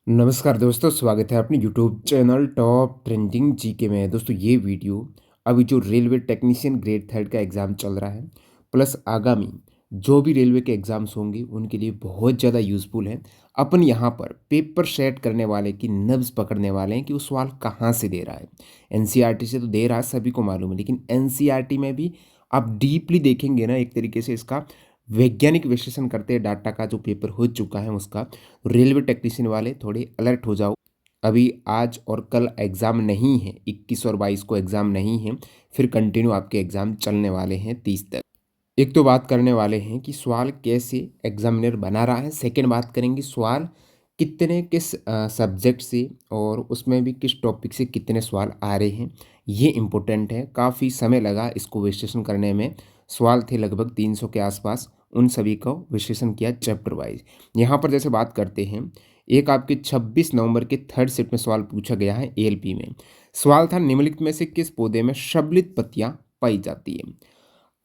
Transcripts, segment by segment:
नमस्कार दोस्तों, स्वागत है अपने YouTube channel top trending GK में। दोस्तों ये वीडियो अभी जो रेलवे टेक्नीशियन ग्रेड थर्ड का एग्ज़ाम चल रहा है प्लस आगामी जो भी रेलवे के एग्ज़ाम्स होंगे उनके लिए बहुत ज़्यादा यूज़फुल है। अपन यहाँ पर पेपर सेट करने वाले की नब्ज़ पकड़ने वाले हैं कि वो सवाल कहाँ से दे रहा है। एनसीईआरटी से तो दे रहा है, सभी को मालूम है, लेकिन एनसीईआरटी में भी आप डीपली देखेंगे ना, एक तरीके से इसका वैज्ञानिक विश्लेषण करते हैं डाटा का जो पेपर हो चुका है उसका। रेलवे टेक्नीशियन वाले थोड़े अलर्ट हो जाओ। अभी आज और कल एग्ज़ाम नहीं है, 21 और 22 को एग्ज़ाम नहीं है, फिर कंटिन्यू आपके एग्ज़ाम चलने वाले हैं 30 तक। एक तो बात करने वाले हैं कि सवाल कैसे एग्जामिनर बना रहा है, सेकंड बात करेंगे सवाल कितने किस सब्जेक्ट से और उसमें भी किस टॉपिक से कितने सवाल आ रहे हैं, ये इम्पोर्टेंट है। काफ़ी समय लगा इसको विश्लेषण करने में, सवाल थे लगभग 300 के आसपास, उन सभी को विश्लेषण किया चैप्टर वाइज। यहाँ पर जैसे बात करते हैं, एक आपके 26 नवंबर के थर्ड सेट में सवाल पूछा गया है एएलपी में। सवाल था निम्नलिखित में से किस पौधे में शबलित पत्तियाँ पाई जाती है।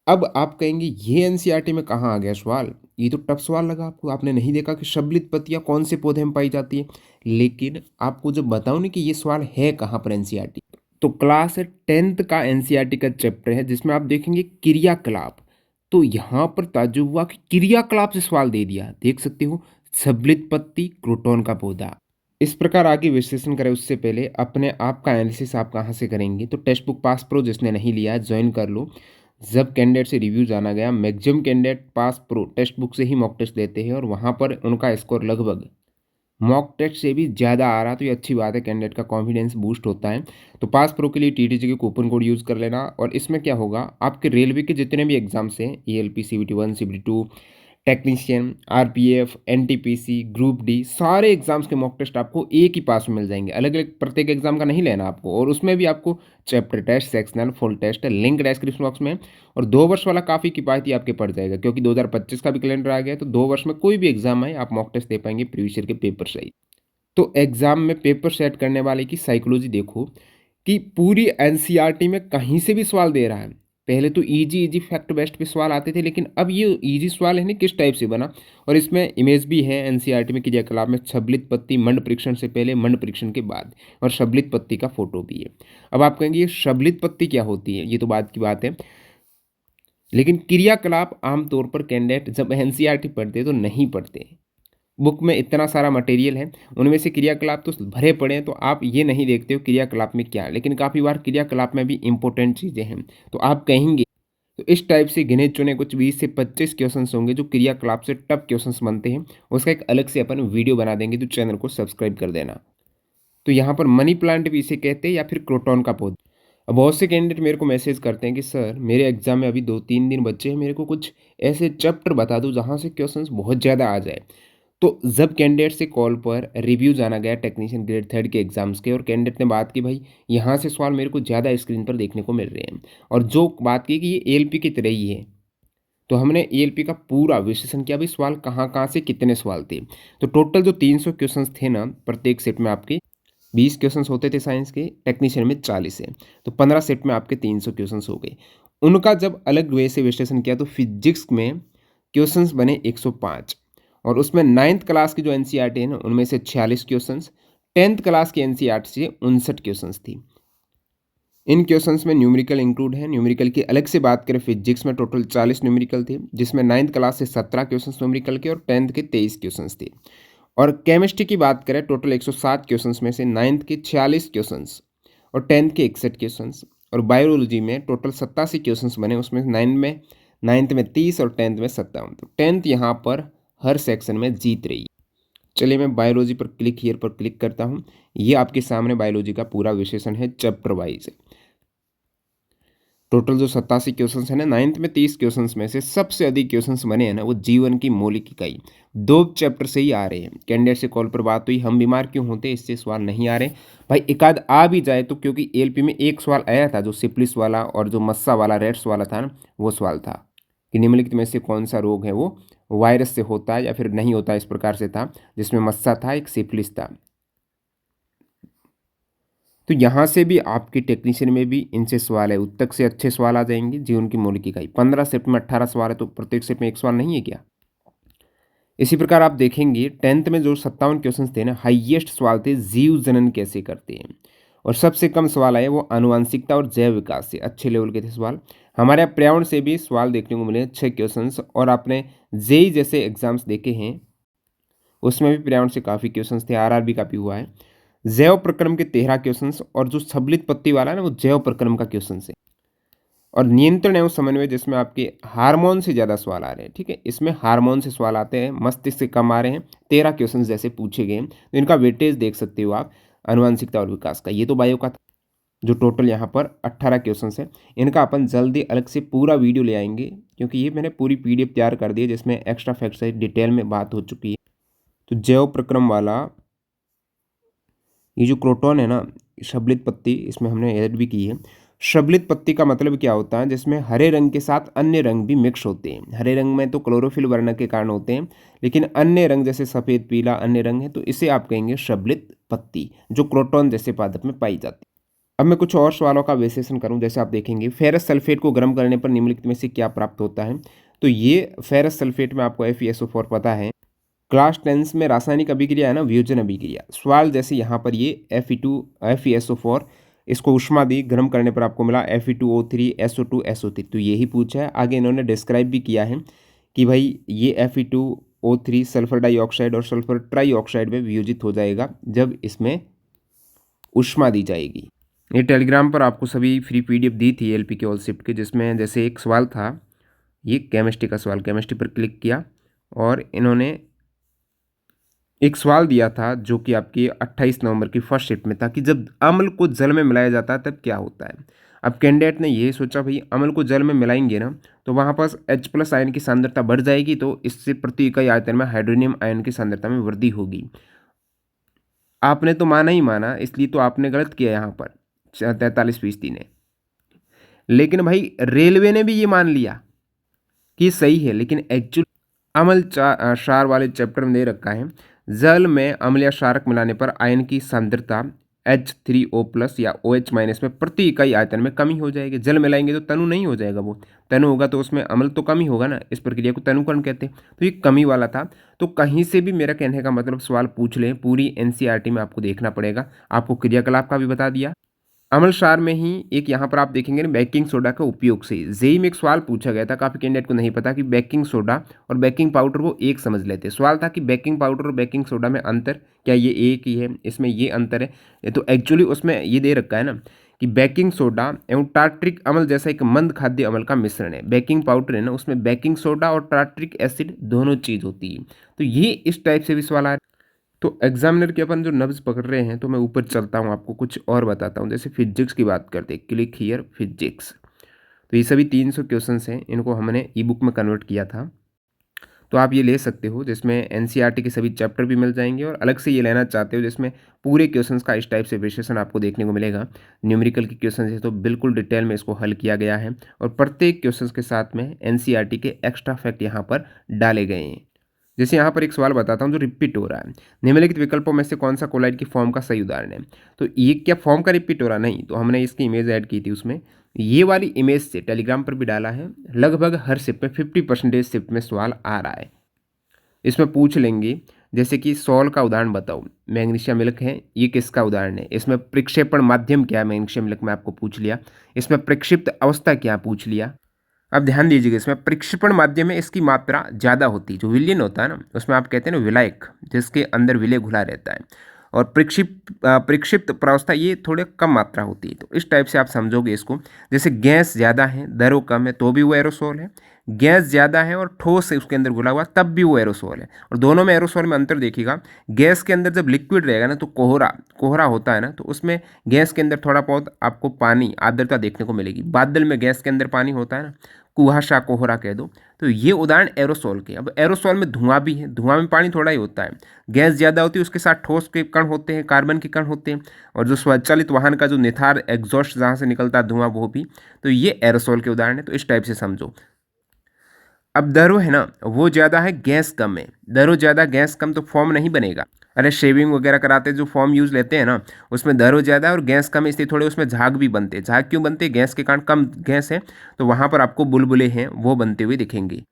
अब आप कहेंगे ये एनसीईआरटी में कहाँ आ गया सवाल, ये तो टफ सवाल लगा आपको, आपने नहीं देखा कि शबलित पत्तियाँ कौन से पौधे में पाई जाती है। लेकिन आपको जब बताऊँ ना कि ये सवाल है कहाँ पर एनसीईआरटी, तो क्लास 10th का एनसीईआरटी का चैप्टर है जिसमें आप देखेंगे क्रियाकलाप। तो यहाँ पर ताज्जुब हुआ कि क्रियाकलाप से सवाल दे दिया, देख सकते हो, शबलित पत्ती, क्रोटॉन का पौधा। इस प्रकार आगे विश्लेषण करें उससे पहले अपने आप का एनालिसिस आप कहाँ से करेंगे, तो टेक्स्ट बुक पास प्रो जिसने नहीं लिया है ज्वाइन कर लो। जब कैंडिडेट से रिव्यू जाना गया, maximum candidate pass pro text book से ही मॉक टेस्ट देते हैं और वहाँ पर उनका स्कोर लगभग मॉक टेस्ट से भी ज़्यादा आ रहा, तो ये अच्छी बात है, कैंडिडेट का कॉन्फिडेंस बूस्ट होता है। तो पास प्रो के लिए टीटीजी के कूपन कोड यूज़ कर लेना। और इसमें क्या होगा, आपके रेलवे के जितने भी एग्जाम्स हैं, ELP, CBT 1, CBT 2, technician, RPF, NTPC, group D, सारे एग्जाम्स के मॉक टेस्ट आपको एक ही पास में मिल जाएंगे। अलग अलग प्रत्येक एग्जाम का नहीं लेना आपको, और उसमें भी आपको chapter test, sectional, full test, link description box में। और 2 वर्ष वाला काफ़ी किफ़ायती आपके पड़ जाएगा, क्योंकि 2025 का भी कैलेंडर आ गया, तो 2 वर्ष में कोई भी एग्जाम आए आप मॉक टेस्ट दे पाएंगे प्रीवियस ईयर के पेपर सही। तो एग्ज़ाम में पेपर सेट करने वाले की साइकोलॉजी देखो कि पूरी एनसीईआरटी में कहीं से भी सवाल दे रहा है। पहले तो इजी इजी फैक्ट बेस्ड पे सवाल आते थे, लेकिन अब ये इजी सवाल है ना किस टाइप से बना। और इसमें इमेज भी है एनसीईआरटी में, क्रियाकलाप में शबलित पत्ती मंड परीक्षण से पहले, मंड परीक्षण के बाद, और शबलित पत्ती का फोटो भी है। अब आप कहेंगे ये शबलित पत्ती क्या होती है, ये तो बात की बात है, लेकिन क्रियाकलाप आमतौर पर कैंडिडेट जब एनसीईआरटी पढ़ते तो नहीं पढ़ते। बुक में इतना सारा मटेरियल है, उनमें से क्रियाकलाप तो भरे पड़े हैं, तो आप ये नहीं देखते हो क्रियाकलाप में क्या है, लेकिन काफ़ी बार क्रियाकलाप में भी इंपॉर्टेंट चीज़ें हैं। तो आप कहेंगे, तो इस टाइप से गिने चुने कुछ 20 से 25 क्वेश्चंस होंगे जो क्रियाकलाप से टफ क्वेश्चंस बनते हैं। उसका एक अलग से अपन वीडियो बना देंगे, तो चैनल को सब्सक्राइब कर देना। तो यहाँ पर मनी प्लांट भी इसे कहते हैं, या फिर क्रोटॉन का पौधा। अब बहुत से कैंडिडेट मेरे को मैसेज करते हैं कि सर मेरे एग्जाम में अभी 2-3 दिन बचे हैं, मेरे को कुछ ऐसे चैप्टर बता दो जहाँ से क्वेश्चंस बहुत ज़्यादा आ जाए। तो जब कैंडिडेट से कॉल पर रिव्यू जाना गया टेक्नीशियन ग्रेड थर्ड के एग्जाम्स के, और कैंडिडेट ने बात की भाई यहाँ से सवाल मेरे को ज़्यादा स्क्रीन पर देखने को मिल रहे हैं, और जो बात की कि ये एएलपी की तरह ही है, तो हमने एएलपी का पूरा विश्लेषण किया भाई सवाल कहाँ कहाँ से कितने सवाल थे। तो टोटल जो 300 क्वेश्चंस थे ना, प्रत्येक सेट में आपके 20 क्वेश्चंस होते थे साइंस के, टेक्नीशियन में 40 है, तो 15 सेट में आपके 300 क्वेश्चंस हो गए। उनका जब अलग वे से विश्लेषण किया तो फिजिक्स में क्वेश्चंस बने 105, और उसमें 9th क्लास की जो एनसीईआरटी है ना उनमें से 46 क्वेश्चंस, 10th क्लास की एनसीईआरटी से 59 क्वेश्चंस थी। इन क्वेश्चंस में न्यूमेरिकल इंक्लूड है। न्यूमेरिकल की अलग से बात करें, फिजिक्स में टोटल 40 न्यूमेरिकल थे, जिसमें 9th क्लास से 17 क्वेश्चंस न्यूमेरिकल के और 10th के 23 क्वेश्चंस थे। और केमिस्ट्री की बात करें, टोटल 107 क्वेश्चंस में से 9th के 46 क्वेश्चंस और 10th के 61 क्वेश्चंस। और बायोलॉजी में टोटल 87 क्वेश्चंस बने, उसमें 9th में 30 और 10th में 57। तो 10th यहाँ पर हर सेक्शन में जीत रही है। चलिए मैं बायोलॉजी पर क्लिक हियर पर क्लिक करता हूँ। ये आपके सामने बायोलॉजी का पूरा विश्लेषण है चैप्टर वाइज। टोटल जो 87 क्वेश्चंस है ना, 9th में 30 क्वेश्चंस में से सबसे अधिक क्वेश्चंस बने हैं ना, वो जीवन की मौलिक इकाई 2 चैप्टर से ही आ रहे हैं। कैंडिडेट से कॉल पर बात हुई, हम बीमार क्यों होते हैं, इससे सवाल नहीं आ रहे। भाई एक आध आ भी जाए तो, क्योंकि एएलपी में एक सवाल आया था जो सिप्लिस वाला और जो मस्सा वाला रेट्स वाला था ना, वो सवाल था कि निम्नलिखित में से कौन सा रोग है वो वायरस से होता है या फिर नहीं होता, इस प्रकार से था, जिसमें मस्सा था, एक सिप्लिस था। तो यहाँ से भी आपके टेक्नीशियन में भी इनसे सवाल है, उत्तक से अच्छे सवाल आ जाएंगे। जीवन की मौलिक इकाई 15 सेट में 18 सवाल है, तो प्रत्येक सेट में एक सवाल नहीं है क्या। इसी प्रकार आप देखेंगे 10th में जो 57 क्वेश्चन थे ना, हाईएस्ट सवाल थे जीव जनन कैसे करते हैं, और सबसे कम सवाल आए वो आनुवंशिकता और जैव विकास से। अच्छे लेवल के थे सवाल। हमारे यहाँ पर्यावरण से भी सवाल देखने को मिले 6 क्वेश्चंस, और आपने जेई जैसे एग्जाम्स देखे हैं उसमें भी पर्यावरण से काफ़ी क्वेश्चंस थे, आरआरबी का भी हुआ है। जैव प्रक्रम के 13 क्वेश्चंस, और जो सम्मिलित पत्ती वाला है ना वो जैव प्रक्रम का क्वेश्चन है। और नियंत्रण एवं समन्वय जिसमें आपके हार्मोन से ज़्यादा सवाल आ रहे हैं, ठीक है, इसमें हार्मोन से सवाल आते हैं, मस्तिष्क से कम आ रहे हैं। 13 क्वेश्चन जैसे पूछे गए हैं, तो इनका वेटेज देख सकते हो आप आनुवंशिकता और विकास का। ये तो बायो का था, जो टोटल यहाँ पर 18 क्वेश्चन है। इनका अपन जल्दी अलग से पूरा वीडियो ले आएंगे, क्योंकि ये मैंने पूरी पीडीएफ तैयार कर दी है जिसमें एक्स्ट्रा फैक्ट्स है, डिटेल में बात हो चुकी है। तो जैव प्रक्रम वाला ये जो क्रोटॉन है ना, शबलित पत्ती, इसमें हमने ऐड भी की है। शबलित पत्ती का मतलब क्या होता है, जिसमें हरे रंग के साथ अन्य रंग भी मिक्स होते हैं। हरे रंग में तो क्लोरोफिल वर्ण के कारण होते हैं, लेकिन अन्य रंग जैसे सफ़ेद, पीला, अन्य रंग है, तो इसे आप कहेंगे शबलित पत्ती, जो क्रोटॉन जैसे पादप में पाई जाती है। अब मैं कुछ और सवालों का विश्लेषण करूं। जैसे आप देखेंगे फेरस सल्फेट को गर्म करने पर निम्नलिखित में से क्या प्राप्त होता है। तो ये फेरस सल्फेट में आपको FeSO4 पता है। क्लास 10 में रासायनिक अभिक्रिया है ना, वियोजन अभिक्रिया। सवाल जैसे यहाँ पर ये FeSO4, इसको ऊष्मा दी, गर्म करने पर आपको मिला Fe2O3 SO2 SO3। तो यही पूछा है। आगे इन्होंने डिस्क्राइब भी किया है कि भाई ये Fe2O3 सल्फर डाइऑक्साइड और सल्फर ट्राइऑक्साइड में वियोजित हो जाएगा जब इसमें ऊष्मा दी जाएगी। ये टेलीग्राम पर आपको सभी फ्री पीडीएफ दी थी LP के ऑल शिफ्ट के, जिसमें जैसे एक सवाल था, ये केमिस्ट्री का सवाल। केमिस्ट्री पर क्लिक किया और इन्होंने एक सवाल दिया था जो कि आपकी 28 नवंबर की फर्स्ट शिफ्ट में था कि जब अम्ल को जल में मिलाया जाता है तब क्या होता है। अब कैंडिडेट ने ये सोचा भाई अम्ल को जल में मिलाएंगे ना तो वहाँ पास H+ आयन की सांद्रता बढ़ जाएगी, तो इससे प्रति इकाई आयतन में हाइड्रोनियम आयन की सांद्रता में वृद्धि होगी। आपने तो माना ही माना, इसलिए तो आपने गलत किया यहाँ पर 43% ने। लेकिन भाई रेलवे ने भी ये मान लिया कि सही है, लेकिन एक्चुअल अम्ल क्षार वाले चैप्टर में दे रखा है जल में अम्ल या क्षारक मिलाने पर आयन की सांद्रता H3O+ या OH- में प्रति इकाई आयतन में कमी हो जाएगी। जल मिलाएंगे तो तनु नहीं हो जाएगा, वो तनु होगा तो उसमें अम्ल तो कमी होगा ना, इस प्रक्रिया को तनुकरण कहते हैं। तो ये कमी वाला था। तो कहीं से भी मेरा कहने का मतलब सवाल पूछ लें, पूरी NCERT में आपको देखना पड़ेगा। आपको क्रियाकलाप का भी बता दिया। अमल सार में ही एक यहाँ पर आप देखेंगे ना, बेकिंग सोडा का उपयोग से जेई में एक सवाल पूछा गया था। काफ़ी कैंडिडेट को नहीं पता कि बेकिंग सोडा और बेकिंग पाउडर वो एक समझ लेते। सवाल था कि बेकिंग पाउडर और बेकिंग सोडा में अंतर क्या, ये एक ही है, इसमें ये अंतर है। ये तो एक्चुअली उसमें ये दे रखा है ना कि बेकिंग सोडा एवं टार्ट्रिक अम्ल जैसा एक मंद खाद्य अम्ल का मिश्रण है। बेकिंग पाउडर है ना, उसमें बेकिंग सोडा और टार्ट्रिक एसिड दोनों चीज़ होती है। तो ये इस टाइप से भी सवाल आ। तो एग्जामिनर के अपन जो नब्ज पकड़ रहे हैं, तो मैं ऊपर चलता हूँ, आपको कुछ और बताता हूँ। जैसे फिजिक्स की बात करते हैं, क्लिक हियर फिजिक्स। तो ये सभी 300 क्वेश्चंस हैं, इनको हमने ई बुक में कन्वर्ट किया था। तो आप ये ले सकते हो, जिसमें NCERT के सभी चैप्टर भी मिल जाएंगे, और अलग से ये लेना चाहते हो जिसमें पूरे क्वेश्चंस का इस टाइप से विश्लेषण आपको देखने को मिलेगा। न्यूमेरिकल के क्वेश्चन है तो बिल्कुल डिटेल में इसको हल किया गया है, और प्रत्येक क्वेश्चन के साथ में NCERT के एक्स्ट्रा फैक्ट यहाँ पर डाले गए हैं। जैसे यहाँ पर एक सवाल बताता हूँ जो रिपीट हो रहा है। निम्नलिखित विकल्पों में से कौन सा कोलाइड की फॉर्म का सही उदाहरण है। तो ये क्या फॉर्म का रिपीट हो रहा नहीं, तो हमने इसकी इमेज ऐड की थी उसमें। ये वाली इमेज से टेलीग्राम पर भी डाला है। लगभग हर शिफ्ट में 50% शिफ्ट में सवाल आ रहा है। इसमें पूछ लेंगे जैसे कि सॉल का उदाहरण बताओ, मैग्नीशियम मिल्क है, ये किसका उदाहरण है। इसमें प्रक्षेपण माध्यम क्या है, मैग्नीशियम मिल्क में आपको पूछ लिया। इसमें प्रक्षिप्त अवस्था क्या पूछ लिया। अब ध्यान दीजिएगा, इसमें प्रक्षेपण माध्यम में इसकी मात्रा ज़्यादा होती है। जो विलयन होता है ना, उसमें आप कहते हैं ना विलायक, जिसके अंदर विलय घुला रहता है। और प्रक्षिप्त प्रावस्था ये थोड़े कम मात्रा होती है। तो इस टाइप से आप समझोगे इसको। जैसे गैस ज़्यादा है, दरों कम है, तो भी वो एरोसोल है। गैस ज़्यादा है और ठोस है उसके अंदर घुला हुआ, तब भी वो एरोसोल है। और दोनों में एरोसोल में अंतर देखिएगा। गैस के अंदर जब लिक्विड रहेगा ना, तो कोहरा कोहरा होता है ना, तो उसमें गैस के अंदर थोड़ा बहुत आपको पानी आर्द्रता देखने को मिलेगी। बादल में गैस के अंदर पानी होता है ना, कुहासा कोहरा कह दो। तो ये उदाहरण एरोसोल के। अब एरोसोल में धुआं भी है, धुआं में पानी थोड़ा ही होता है। गैस ज़्यादा होती है, उसके साथ ठोस के कण होते हैं, कार्बन के कण होते हैं। और जो स्वचालित वाहन का जो निथार एग्जॉस्ट जहाँ से निकलता है धुआं, वो भी। तो ये एरोसोल के उदाहरण है। तो इस टाइप से समझो। अब दरो है ना, वो ज़्यादा है, गैस कम है। दरो ज़्यादा, गैस कम, तो फॉर्म नहीं बनेगा। अरे शेविंग वगैरह कराते जो फॉर्म यूज़ लेते हैं ना, उसमें दरो ज़्यादा है और गैस कम है, इसलिए थोड़े उसमें झाग भी बनते हैं। झाग क्यों बनते हैं, गैस के कारण, कम गैस है तो वहाँ पर आपको बुलबुले हैं वो बनते हुए दिखेंगे।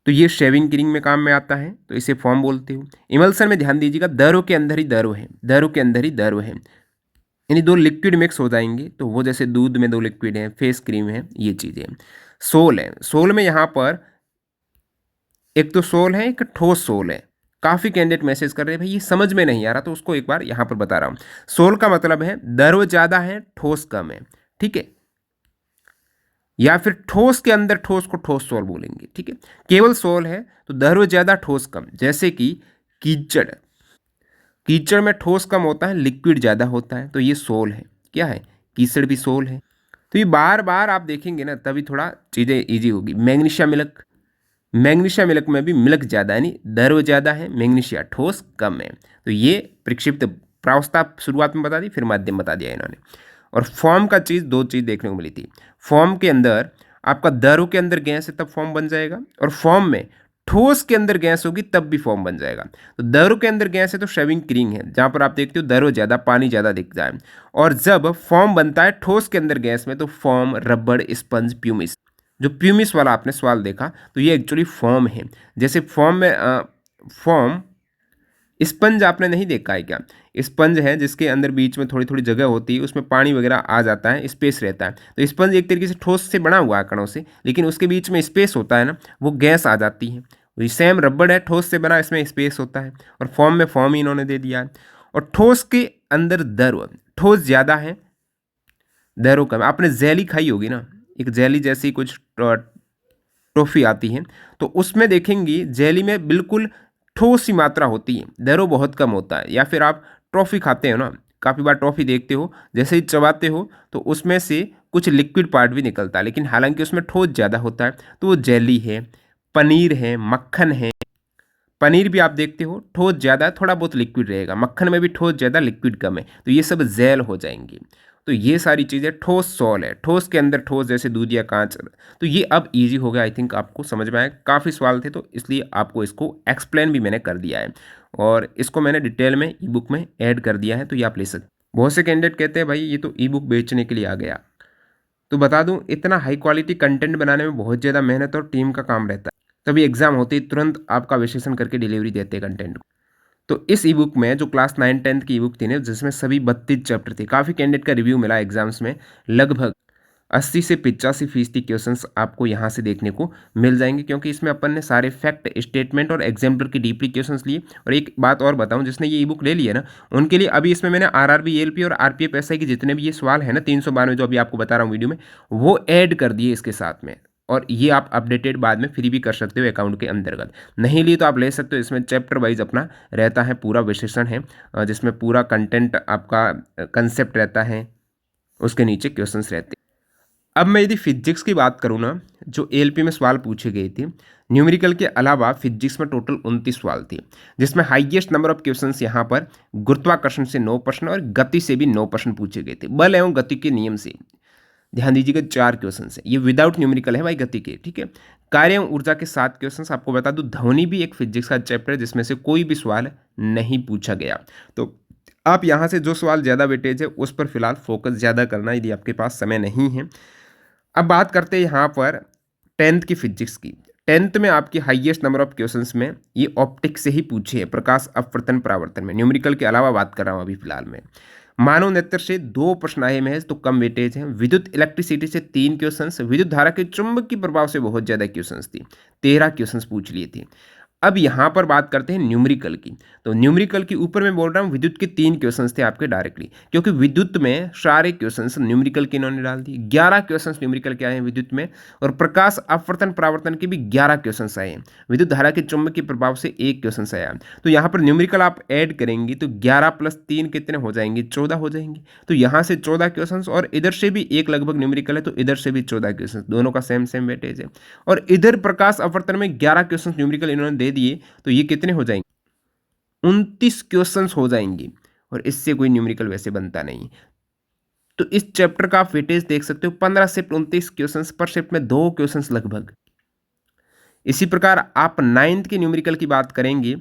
तो ये शेविंग क्रीम में काम में आता है, तो इसे फॉर्म बोलते हो। इमल्सन में ध्यान दीजिएगा, दरों के अंदर ही दरो है, दरों के अंदर ही दरो है, यानी दो लिक्विड मिक्स हो जाएंगे तो वो जैसे दूध में दो लिक्विड है, फेस क्रीम है, ये चीज़ें। सोल है, सोल में यहाँ पर एक तो सोल है, एक ठोस सोल है। काफ़ी कैंडिडेट मैसेज कर रहे हैं भाई ये समझ में नहीं आ रहा, तो उसको एक बार यहाँ पर बता रहा हूँ। सोल का मतलब है दरो ज़्यादा है, ठोस कम है, ठीक है, या फिर ठोस के अंदर ठोस को ठोस सोल बोलेंगे, ठीक है। केवल सोल है तो दरो ज़्यादा ठोस कम, जैसे कि कीचड़, कीचड़ में ठोस कम होता है, लिक्विड ज़्यादा होता है, तो ये सोल है। क्या है? कीचड़ भी सोल है। तो ये बार बार आप देखेंगे ना तभी थोड़ा चीज़ें इजी होगी। मैग्नीशिया मिल्क, मैग्नीशिया मिल्क में भी मिल्क ज़्यादा है, यानी दरो ज़्यादा है, मैग्नीशिया ठोस कम है। तो ये प्रक्षिप्त प्रावस्था शुरुआत में बता दी, फिर माध्यम बता दिया इन्होंने। और फॉर्म का चीज़, दो चीज़ देखने को मिली थी। फॉर्म के अंदर आपका दरो के अंदर गैस है तब फॉर्म बन जाएगा, और फॉर्म में ठोस के अंदर गैस होगी तब भी फॉर्म बन जाएगा। तो दरो के अंदर गैस है तो शेविंग क्रीम है, जहाँ पर आप देखते हो दरो ज़्यादा, पानी ज़्यादा दिखता है। और जब फॉर्म बनता है ठोस के अंदर गैस में, तो फॉर्म, रबड़, स्पंज, प्यूमिस, जो प्यूमिस वाला आपने सवाल देखा तो ये एक्चुअली फॉर्म है। जैसे फॉर्म में फॉर्म, स्पंज आपने नहीं देखा है क्या? स्पंज है जिसके अंदर बीच में थोड़ी थोड़ी जगह होती है, उसमें पानी वगैरह आ जाता है, स्पेस रहता है। तो स्पंज एक तरीके से ठोस से बना हुआ है कणों से, लेकिन उसके बीच में स्पेस होता है ना, वो गैस आ जाती है। वही सेम रबड़ है, ठोस से बना, इसमें स्पेस होता है। और फॉर्म में फॉर्म ही इन्होंने दे दिया है। और ठोस के अंदर दर, ठोस ज़्यादा है, दरों कम। आपने जेली खाई होगी ना, एक जेली जैसी कुछ टॉफ़ी आती है, तो उसमें देखेंगी जेली में बिल्कुल ठोस सी मात्रा होती है, दरो बहुत कम होता है। या फिर आप टॉफ़ी खाते हो ना, काफ़ी बार टॉफ़ी देखते हो, जैसे ही चबाते हो तो उसमें से कुछ लिक्विड पार्ट भी निकलता है, लेकिन हालांकि उसमें ठोस ज़्यादा होता है, तो वो जेली है। पनीर है, मक्खन है, पनीर भी आप देखते हो ठोस ज़्यादा है, थोड़ा बहुत लिक्विड रहेगा, मक्खन में भी ठोस ज़्यादा, लिक्विड कम है, तो ये सब जेल हो जाएंगी। तो ये सारी चीज़ें ठोस सॉल है, ठोस के अंदर ठोस, जैसे दूध या कांच। तो ये अब इजी हो गया, आई थिंक आपको समझ में आया। काफ़ी सवाल थे तो इसलिए आपको इसको एक्सप्लेन भी मैंने कर दिया है, और इसको मैंने डिटेल में ई बुक में ऐड कर दिया है, तो ये आप ले सकते। बहुत से कैंडिडेट कहते हैं भाई ये तो ई बुक बेचने के लिए आ गया, तो बता दूं इतना हाई क्वालिटी कंटेंट बनाने में बहुत ज़्यादा मेहनत और टीम का काम रहता है। तभी एग्जाम होते ही तुरंत आपका विश्लेषण करके डिलीवरी देते हैं कंटेंट को। तो इस ई बुक में जो क्लास 9-10 की ई बुक थी ना, जिसमें सभी 32 चैप्टर थे, काफ़ी कैंडिडेट का रिव्यू मिला एग्जाम्स में, लगभग 80 से 85% क्वेश्चंस आपको यहाँ से देखने को मिल जाएंगे, क्योंकि इसमें अपन ने सारे फैक्ट, स्टेटमेंट और एग्जाम्पलर की डीपली क्वेश्चंस लिए। और एक बात और बताऊं, जिसने ये ई बुक ले लिया ना, उनके लिए अभी इसमें मैंने आरआरबी, एएलपी और आरपीएफ एसआई के जितने भी ये सवाल है ना, 392 जो अभी आपको बता रहा हूँ वीडियो में, वो ऐड कर दिए इसके साथ में। और ये आप अपडेटेड बाद में फ्री भी कर सकते हो अकाउंट के अंतर्गत। नहीं लिए तो आप ले सकते हो, इसमें चैप्टर वाइज अपना रहता है, पूरा विश्लेषण है, जिसमें पूरा कंटेंट आपका कंसेप्ट रहता है, उसके नीचे क्वेश्चंस रहते हैं। अब मैं यदि फिजिक्स की बात करूँ ना, जो एएलपी में सवाल पूछे गए थे, न्यूमेरिकल के अलावा फिजिक्स में टोटल 29 सवाल थे, जिसमें हाईएस्ट नंबर ऑफ क्वेश्चंस यहाँ पर गुरुत्वाकर्षण से 9 प्रश्न और गति से भी 9 प्रश्न पूछे गए थे। बल एवं गति के नियम से ध्यान दीजिएगा 4 क्वेश्चन है, ये विदाउट न्यूमेरिकल है भाई, गति के, ठीक है। कार्य एवं ऊर्जा के 7 क्वेश्चन। आपको बता दूं ध्वनि भी एक फिजिक्स का चैप्टर है जिसमें से कोई भी सवाल नहीं पूछा गया। तो आप यहाँ से जो सवाल ज़्यादा वेटेज है उस पर फिलहाल फोकस ज़्यादा करना, यदि आपके पास समय नहीं है। अब बात करते हैं यहाँ पर 10th की फिजिक्स की। 10th में आपकी हाईएस्ट नंबर ऑफ क्वेश्चंस में ये ऑप्टिक्स से ही पूछे हैं, प्रकाश अपवर्तन परावर्तन में, न्यूमेरिकल के अलावा बात कर रहा हूँ अभी फिलहाल में। मानव नेत्र से 2 प्रश्न आए में है, तो कम वेटेज है। विद्युत इलेक्ट्रिसिटी से 3 क्वेश्चंस, विद्युत धारा के चुंबकीय प्रभाव से बहुत ज़्यादा क्वेश्चंस थी, 13 क्वेश्चंस पूछ लिए थे। अब यहाँ पर बात करते हैं न्यूमेरिकल की। तो न्यूमेरिकल के ऊपर मैं बोल रहा हूँ विद्युत के 3 क्वेश्चंस थे आपके डायरेक्टली, क्योंकि विद्युत में सारे क्वेश्चंस न्यूमेरिकल के इन्होंने डाल दिए। 11 क्वेश्चंस न्यूमेरिकल के आए हैं विद्युत में, और प्रकाश अपवर्तन परावर्तन के भी 11 क्वेश्चंस आए हैं। विद्युत धारा के चुंबकीय प्रभाव से 1 क्वेश्चन आया। तो यहाँ पर न्यूमेरिकल आप ऐड करेंगे तो 11 + 3 कितने हो जाएंगे? 14 हो जाएंगे। तो यहाँ से 14 क्वेश्चन, और इधर से भी एक लगभग न्यूमेरिकल है, तो इधर से भी 14 क्वेश्चन, दोनों का सेम सेम वेटेज है। और इधर प्रकाश अपवर्तन में 11 क्वेश्चन न्यूमेरिकल इन्होंने दे दिए, तो ये कितने हो जाएंगे? 29 क्वेश्चंस हो जाएंगे, और इससे कोई न्यूमेरिकल वैसे बनता नहीं। तो इस चैप्टर का आप वेटेज देख सकते हो, 15 शिफ्ट 29 क्वेश्चंस, पर शिफ्ट में 2 क्वेश्चंस लगभग। इसी प्रकार आप 9th के न्यूमेरिकल की बात करेंगे,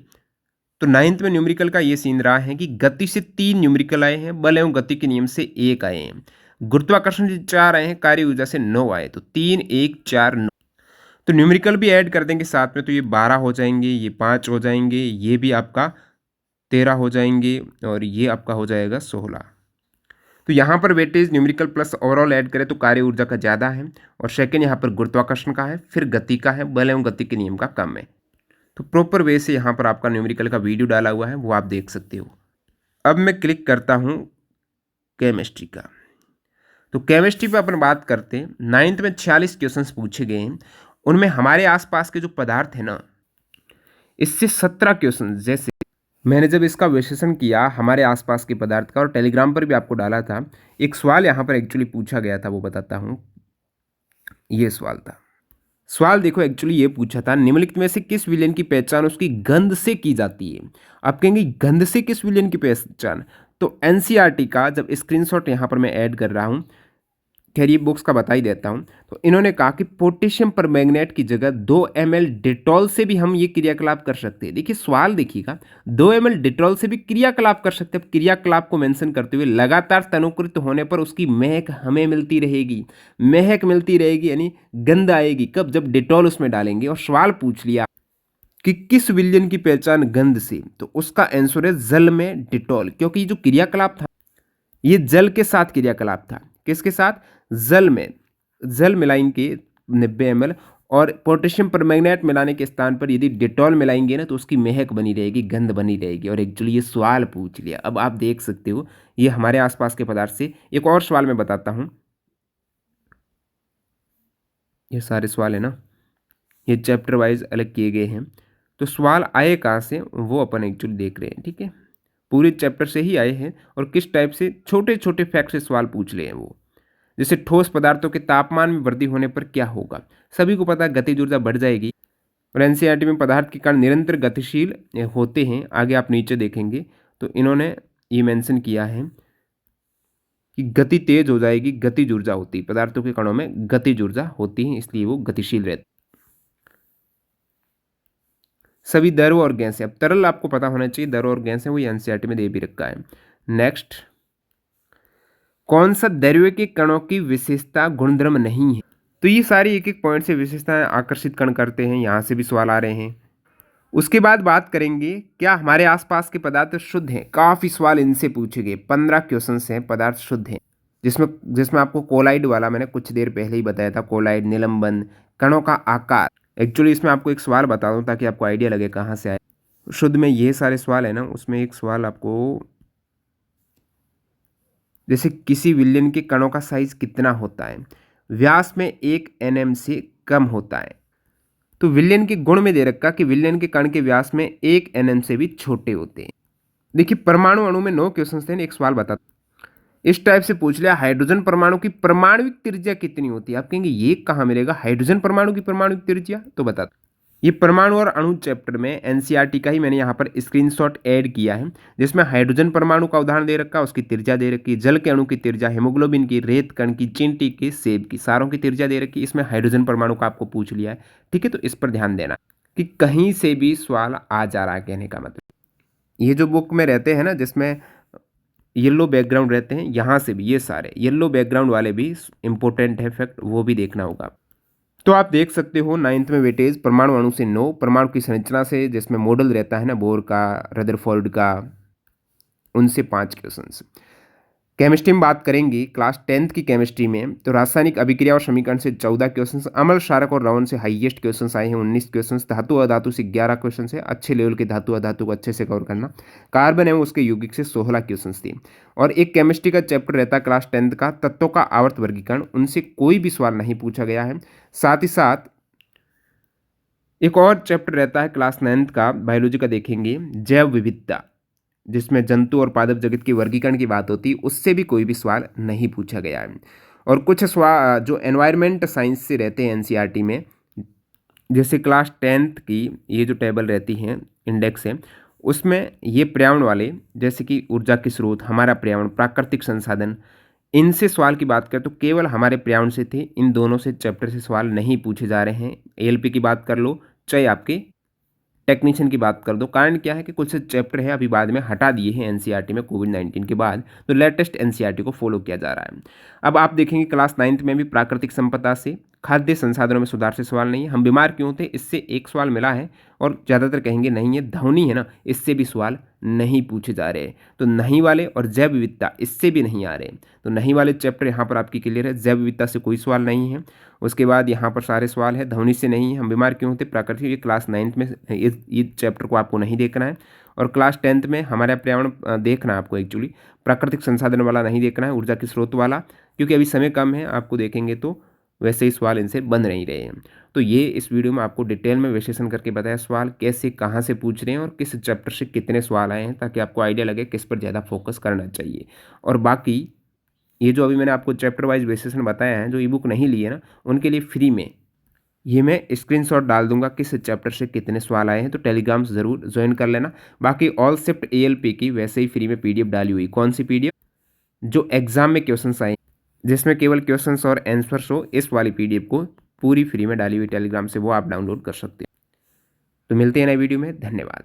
तो 9th में न्यूमेरिकल का ये सीन रहा है कि गति से 3 न्यूमेरिकल आए हैं, बल एवं गति के नियम से 1 आए हैं, गुरुत्वाकर्षण से 4 आए हैं, कार्य ऊर्जा से 9 आए, तो 3, 1, 4, 9। तो न्यूमेरिकल भी ऐड कर देंगे साथ में, तो ये 12 हो जाएंगे, ये 5 हो जाएंगे, ये भी आपका 13 हो जाएंगे और ये आपका हो जाएगा 16। तो यहाँ पर weightage numerical plus overall add करें तो कार्य ऊर्जा का ज़्यादा है, और सेकंड यहाँ पर गुरुत्वाकर्षण का है, फिर गति का है, बल एवं गति के नियम का कम है। तो प्रॉपर वे से यहाँ पर आपका न्यूमेरिकल का वीडियो डाला हुआ है, वो आप देख सकते हो। अब मैं क्लिक करता हूँ केमिस्ट्री का। तो केमिस्ट्री पे अपन बात करते हैं। 9th में 46 क्वेश्चंस पूछे गए हैं, उनमें हमारे आसपास के जो पदार्थ है ना, इससे 17 क्वेश्चन, जैसे मैंने जब इसका विश्लेषण किया हमारे आसपास के पदार्थ का और टेलीग्राम पर भी आपको डाला था, एक सवाल यहाँ पर एक्चुअली पूछा गया था, वो बताता हूँ। ये सवाल था, सवाल देखो एक्चुअली ये पूछा था, निम्नलिखित में से किस विलेन की पहचान उसकी गंध से की जाती है। आप कहेंगे गंध से किस विलेन की पहचान, तो एनसीईआरटी का जब स्क्रीनशॉट यहाँ पर मैं ऐड कर रहा हूँ, खैर ये बुक्स का बता ही देता हूँ। तो इन्होंने कहा कि पोटेशियम परमैंगनेट की जगह 2 ml डिटॉल से भी हम ये क्रियाकलाप कर सकते हैं। देखिए सवाल देखिएगा, 2 ml डिटॉल से भी क्रियाकलाप कर सकते हैं। क्रियाकलाप को मेंशन करते हुए लगातार तनुकृत होने पर उसकी महक हमें मिलती रहेगी, महक मिलती रहेगी यानी गंध आएगी। कब, जब डिटॉल उसमें डालेंगे। और सवाल पूछ लिया कि किस विलयन की पहचान गंध से, तो उसका आंसर है जल में डिटॉल, क्योंकि जो क्रियाकलाप था ये जल के साथ क्रियाकलाप था। किसके साथ, जल में, जल मिलाएंगे 90 ml, और पोटेशियम परमैंगनेट मिलाने के स्थान पर यदि डिटॉल मिलाएंगे ना तो उसकी महक बनी रहेगी, गंध बनी रहेगी। और एक्चुअली ये सवाल पूछ लिया। अब आप देख सकते हो ये हमारे आसपास के पदार्थ से। एक और सवाल मैं बताता हूँ, ये सारे सवाल है ना, ये चैप्टर वाइज अलग किए गए हैं। तो सवाल आए कहाँ से वो अपन एक्चुअली देख रहे हैं, ठीक है। पूरे चैप्टर से ही आए हैं, और किस टाइप से छोटे छोटे फैक्ट से सवाल पूछ रहे हैं वो। जैसे ठोस पदार्थों के तापमान में वृद्धि होने पर क्या होगा, सभी को पता है गतिज ऊर्जा बढ़ जाएगी। और एनसीईआरटी में पदार्थ के कण निरंतर गतिशील होते हैं। आगे आप नीचे देखेंगे तो इन्होंने ये मेंशन किया है कि गति तेज हो जाएगी, गतिज ऊर्जा होती है, पदार्थों के कणों में गतिज ऊर्जा होती है, इसलिए वो गतिशील रहते। सभी द्रव और गैस है, अब तरल आपको पता होना चाहिए, द्रव और गैस है, वो एनसीईआरटी में दे भी रखा है। नेक्स्ट, कौन सा द्रव्य के कणों की विशेषता गुणधर्म नहीं है। तो ये सारी एक एक पॉइंट से विशेषताएं आकर्षित कण करते हैं, यहाँ से भी सवाल आ रहे हैं। उसके बाद बात करेंगे क्या हमारे आसपास के पदार्थ शुद्ध हैं। काफ़ी सवाल इनसे पूछे गए, 15 क्वेश्चन हैं पदार्थ शुद्ध हैं, जिसमें जिसमें आपको कोलाइड वाला मैंने कुछ देर पहले ही बताया था, कोलाइड, निलंबन, कणों का आकार। एक्चुअली इसमें आपको एक सवाल बता दूं ताकि आपको आइडिया लगे कहाँ से आए। शुद्ध में ये सारे सवाल है ना, उसमें एक सवाल आपको, जैसे किसी विलयन के कणों का साइज कितना होता है, व्यास में 1 nm से कम होता है। तो विलयन के गुण में दे रखा कि विलयन के कण के व्यास में 1 nm से भी छोटे होते हैं। देखिए परमाणु अणु में 9 क्वेश्चन थे, एक सवाल बता इस टाइप से पूछ लिया, हाइड्रोजन परमाणु की परमाणुविक त्रिज्या कितनी होती है। आप कहेंगे ये कहाँ मिलेगा हाइड्रोजन परमाणु की परमाणुविक त्रिज्या, तो बता, ये परमाणु और अणु चैप्टर में एनसीईआरटी का ही मैंने यहाँ पर स्क्रीनशॉट ऐड किया है, जिसमें हाइड्रोजन परमाणु का उदाहरण दे रखा है, उसकी त्रिज्या दे रखी है, जल के अणु की त्रिज्या, हेमोग्लोबिन की, रेत कण की, चींटी की, सेब की, सारों की त्रिज्या दे रखी है। इसमें हाइड्रोजन परमाणु का आपको पूछ लिया है, ठीक है। तो इस पर ध्यान देना कि कहीं से भी सवाल आ जा रहा है, कहने का मतलब ये जो बुक में रहते हैं ना जिसमें येलो बैकग्राउंड रहते हैं, यहाँ से भी ये सारे येलो बैकग्राउंड वाले भी इंपॉर्टेंट है फैक्ट, वो भी देखना होगा। तो आप देख सकते हो 9th में वेटेज परमाणु अणु से 9, परमाणु की संरचना से जिसमें मॉडल रहता है ना बोर का, रदरफोर्ड का, उनसे 5 क्वेश्चंस। केमिस्ट्री में बात करेंगे क्लास 10th की केमिस्ट्री में, तो रासायनिक अभिक्रिया और समीकरण से 14 क्वेश्चंस, अम्ल, क्षारक और लवण से हाईएस्ट क्वेश्चंस आए हैं 19 क्वेश्चंस, धातु अधातु से 11 क्वेश्चन है, अच्छे लेवल के धातु अधातु को अच्छे से कवर करना, कार्बन एवं उसके यौगिक से 16 क्वेश्चन थे। और एक केमिस्ट्री का चैप्टर रहता है क्लास 10th का, तत्वों का आवर्त वर्गीकरण, उनसे कोई भी सवाल नहीं पूछा गया है। साथ ही साथ एक और चैप्टर रहता है क्लास 9th का, बायोलॉजी का देखेंगे, जैव विविधता, जिसमें जंतु और पादप जगत के वर्गीकरण की बात होती है, उससे भी कोई भी सवाल नहीं पूछा गया है। और कुछ सवाल जो एनवायरनमेंट साइंस से रहते हैं एनसीईआरटी में, जैसे क्लास 10th की ये जो टेबल रहती है, इंडेक्स है, उसमें ये पर्यावरण वाले, जैसे कि ऊर्जा के स्रोत, हमारा पर्यावरण, प्राकृतिक संसाधन, इनसे सवाल की बात करें तो केवल हमारे पर्यावरण से थे, इन दोनों से चैप्टर से सवाल नहीं पूछे जा रहे हैं। एएलपी की बात कर लो चाहे आपके टेक्नीशियन की बात कर दो, कारण क्या है कि कुछ चैप्टर है अभी बाद में हटा दिए हैं एनसीईआरटी में कोविड-19 के बाद, तो लेटेस्ट एनसीईआरटी को फॉलो किया जा रहा है। अब आप देखेंगे क्लास 9th में भी प्राकृतिक संपदा से खाद्य संसाधनों में सुधार से सवाल नहीं है। हम बीमार क्यों थे, इससे एक सवाल मिला है और ज़्यादातर कहेंगे नहीं है। ध्वनि है ना, इससे भी सवाल नहीं पूछे जा रहे हैं। तो नहीं वाले और जैव विविधता इससे भी नहीं आ रहे हैं। तो नहीं वाले चैप्टर यहाँ पर आपकी क्लियर है। जैव विविधता से कोई सवाल नहीं है। उसके बाद यहाँ पर सारे सवाल है। ध्वनि से नहीं है। हम बीमार क्यों थे, प्राकृतिक, ये क्लास 9th में इस चैप्टर को आपको नहीं देखना है। और क्लास 10th में हमारा पर्यावरण देखना है आपको, एक्चुअली प्राकृतिक संसाधन वाला नहीं देखना है, ऊर्जा के स्रोत वाला, क्योंकि अभी समय कम है। आपको देखेंगे तो वैसे ही सवाल इनसे बन नहीं रहे हैं। तो ये इस वीडियो में आपको डिटेल में विश्लेषण करके बताया सवाल कैसे कहाँ से पूछ रहे हैं और किस चैप्टर से कितने सवाल आए हैं, ताकि आपको आइडिया लगे किस पर ज़्यादा फोकस करना चाहिए। और बाकी ये जो अभी मैंने आपको चैप्टर वाइज विश्लेषण बताया है, जो ई बुक नहीं ली है ना, उनके लिए फ्री में ये मैं स्क्रीनशॉट डाल दूंगा किस चैप्टर से कितने सवाल आए हैं। तो टेलीग्राम ज़रूर ज्वाइन कर लेना। बाकी ऑल शिफ्ट एएलपी की वैसे ही फ्री में पीडीएफ डाली हुई। कौन सी पीडीएफ, जो एग्जाम में क्वेश्चंस आए जिसमें केवल क्वेश्चंस और आंसर्स हो, इस वाली पीडीएफ को पूरी फ्री में डाली हुई टेलीग्राम से, वो आप डाउनलोड कर सकते हैं। तो मिलते हैं नए वीडियो में। धन्यवाद।